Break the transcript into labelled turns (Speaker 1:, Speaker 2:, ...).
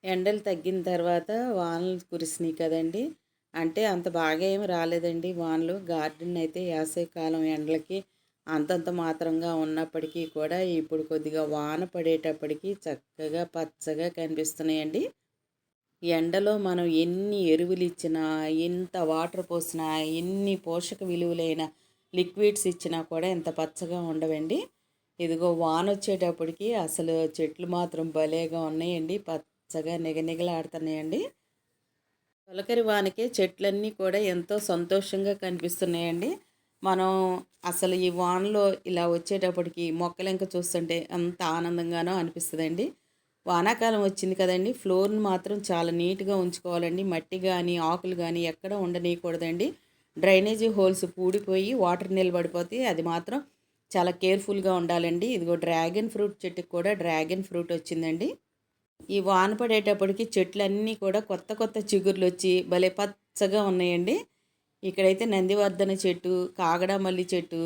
Speaker 1: ఎండలు తగ్గిన తర్వాత వానలు కురిసినాయి కదండీ! అంటే అంత బాగా ఏమి రాలేదండి వానలు. గార్డెన్ అయితే యాసవికాలం ఎండలకి అంతంత మాత్రంగా ఉన్నప్పటికీ కూడా ఇప్పుడు కొద్దిగా వాన పడేటప్పటికి చక్కగా పచ్చగా కనిపిస్తున్నాయండి. ఎండలో మనం ఎన్ని ఎరువులిచ్చినా, ఎంత వాటర్ పోసినా, ఎన్ని పోషక విలువలైన లిక్విడ్స్ ఇచ్చినా కూడా ఇంత పచ్చగా ఉండవండి. ఇదిగో వానొచ్చేటప్పటికి అసలు చెట్లు మాత్రం భలేగా ఉన్నాయండి. పచ్చగా నిగనిగలాడుతున్నాయండి. తొలకరి వానకే చెట్లన్నీ కూడా ఎంతో సంతోషంగా కనిపిస్తున్నాయండి. మనం అసలు ఈ వానలో ఇలా వచ్చేటప్పటికి మొక్కలింక చూస్తుంటే ఎంత ఆనందంగానో అనిపిస్తదండి. వానాకాలం వచ్చింది కదండీ! ఫ్లోర్‌ని మాత్రం చాలా నీట్‌గా ఉంచుకోవాలండి. మట్టి గానీ, ఆకులు గానీ ఎక్కడ ఉండనీయకూడదండి. డ్రైనేజీ హోల్స్ పూడిపోయి వాటర్ నిలబడిపోతాయి. అది మాత్రం చాలా కేర్‌ఫుల్‌గా ఉండాలండి. ఇదిగో డ్రాగన్ ఫ్రూట్ చెట్టుకి కూడా డ్రాగన్ ఫ్రూట్ వచ్చిందండి. ఈ వాన పడేటప్పటికి చెట్లన్నీ కూడా కొత్త కొత్త చిగుర్లొచ్చి భలే పచ్చగా ఉన్నాయండి. ఇక్కడైతే నందివర్ధన చెట్టు, కాగడామల్లి చెట్టు,